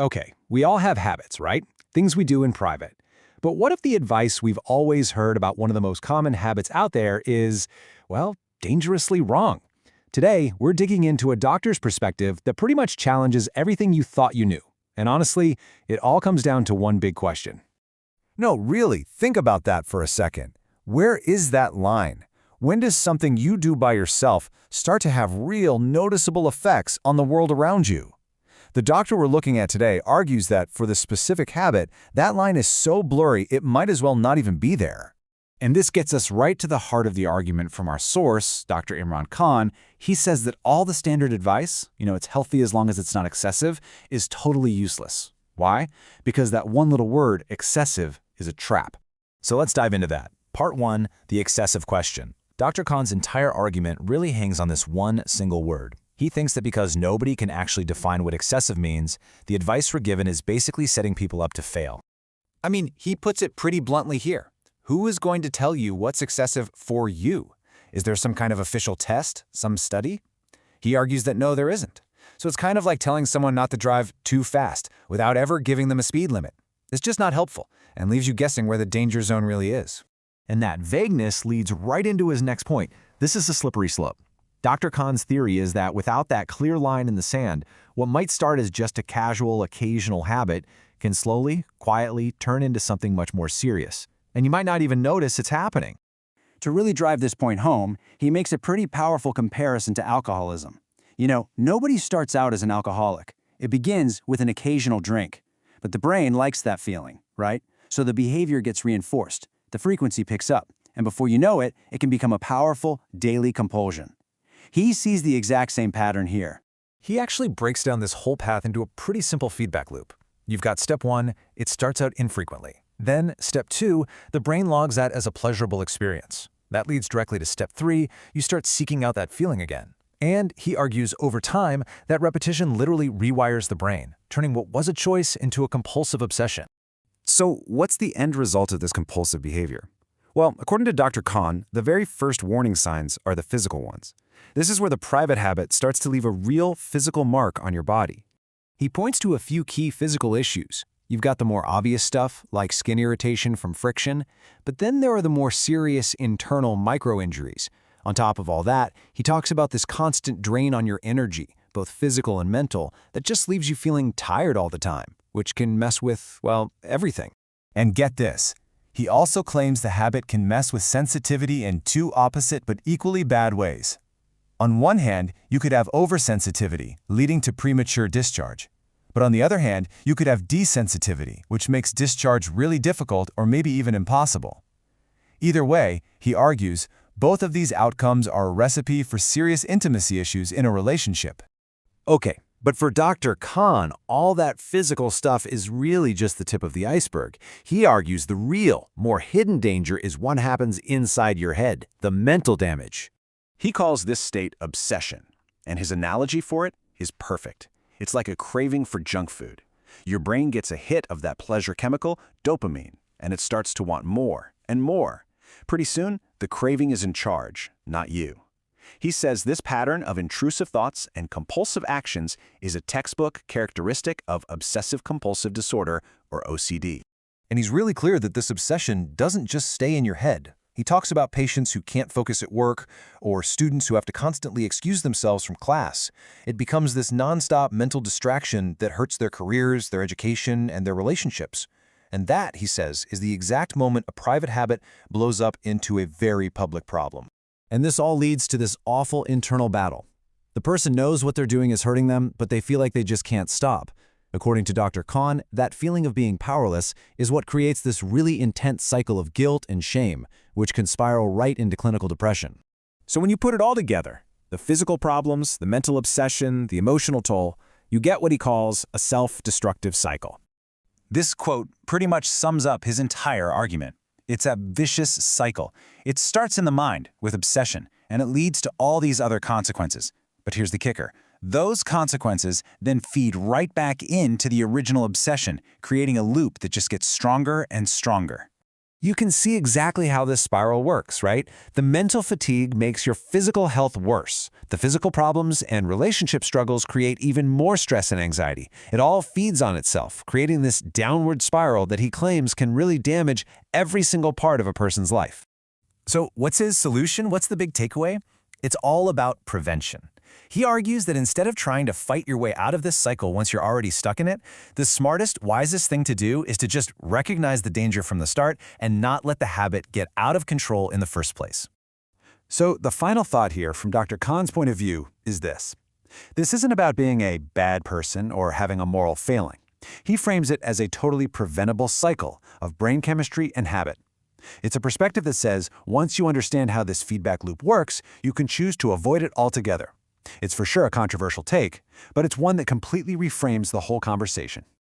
Okay, we all have habits, right? Things we do in private. But what if the advice we've always heard about one of the most common habits out there is, well, dangerously wrong? Today, we're digging into a doctor's perspective that pretty much challenges everything you thought you knew. And honestly, it all comes down to one big question. No, really, think about that for a second. Where is that line? When does something you do by yourself start to have real, noticeable effects on the world around you? The doctor we're looking at today argues that for the specific habit, that line is so blurry it might as well not even be there. And this gets us right to the heart of the argument from our source, Dr. Imran Khan. He says that all the standard advice, it's healthy as long as it's not excessive, is totally useless. Why? Because that one little word, excessive, is a trap. So let's dive into that. Part 1, the excessive question. Dr. Khan's entire argument really hangs on this one single word. He thinks that because nobody can actually define what excessive means, the advice we're given is basically setting people up to fail. I mean, he puts it pretty bluntly here. Who is going to tell you what's excessive for you? Is there some kind of official test, some study? He argues that no, there isn't. So it's kind of like telling someone not to drive too fast without ever giving them a speed limit. It's just not helpful and leaves you guessing where the danger zone really is. And that vagueness leads right into his next point. This is a slippery slope. Dr. Khan's theory is that without that clear line in the sand, what might start as just a casual, occasional habit can slowly, quietly turn into something much more serious. And you might not even notice it's happening. To really drive this point home, he makes a pretty powerful comparison to alcoholism. Nobody starts out as an alcoholic. It begins with an occasional drink. But the brain likes that feeling, right? So the behavior gets reinforced. The frequency picks up. And before you know it, it can become a powerful daily compulsion. He sees the exact same pattern here. He actually breaks down this whole path into a pretty simple feedback loop. You've got step 1, it starts out infrequently. Then, step 2, the brain logs that as a pleasurable experience. That leads directly to step 3, you start seeking out that feeling again. And he argues over time, that repetition literally rewires the brain, turning what was a choice into a compulsive obsession. So what's the end result of this compulsive behavior? Well, according to Dr. Khan, the very first warning signs are the physical ones. This is where the private habit starts to leave a real physical mark on your body. He points to a few key physical issues. You've got the more obvious stuff, like skin irritation from friction, but then there are the more serious internal micro-injuries. On top of all that, he talks about this constant drain on your energy, both physical and mental, that just leaves you feeling tired all the time, which can mess with, well, everything. And get this, he also claims the habit can mess with sensitivity in two opposite but equally bad ways. On one hand, you could have oversensitivity, leading to premature discharge. But on the other hand, you could have desensitivity, which makes discharge really difficult or maybe even impossible. Either way, he argues, both of these outcomes are a recipe for serious intimacy issues in a relationship. Okay, but for Dr. Khan, all that physical stuff is really just the tip of the iceberg. He argues the real, more hidden danger is what happens inside your head, the mental damage. He calls this state obsession, and his analogy for it is perfect. It's like a craving for junk food. Your brain gets a hit of that pleasure chemical, dopamine, and it starts to want more and more. Pretty soon, the craving is in charge, not you. He says this pattern of intrusive thoughts and compulsive actions is a textbook characteristic of obsessive-compulsive disorder, or OCD. And he's really clear that this obsession doesn't just stay in your head. He talks about patients who can't focus at work or students who have to constantly excuse themselves from class. It becomes this nonstop mental distraction that hurts their careers, their education, and their relationships. And that, he says, is the exact moment a private habit blows up into a very public problem. And this all leads to this awful internal battle. The person knows what they're doing is hurting them, but they feel like they just can't stop. According to Dr. Khan, that feeling of being powerless is what creates this really intense cycle of guilt and shame, which can spiral right into clinical depression. So when you put it all together, the physical problems, the mental obsession, the emotional toll, you get what he calls a self-destructive cycle. This quote pretty much sums up his entire argument. It's a vicious cycle. It starts in the mind with obsession, and it leads to all these other consequences. But here's the kicker. Those consequences then feed right back into the original obsession, creating a loop that just gets stronger and stronger. You can see exactly how this spiral works, right? The mental fatigue makes your physical health worse. The physical problems and relationship struggles create even more stress and anxiety. It all feeds on itself, creating this downward spiral that he claims can really damage every single part of a person's life. So what's his solution? What's the big takeaway? It's all about prevention. He argues that instead of trying to fight your way out of this cycle once you're already stuck in it, the smartest, wisest thing to do is to just recognize the danger from the start and not let the habit get out of control in the first place. So the final thought here from Dr. Kahn's point of view is this. This isn't about being a bad person or having a moral failing. He frames it as a totally preventable cycle of brain chemistry and habit. It's a perspective that says once you understand how this feedback loop works, you can choose to avoid it altogether. It's for sure a controversial take, but it's one that completely reframes the whole conversation.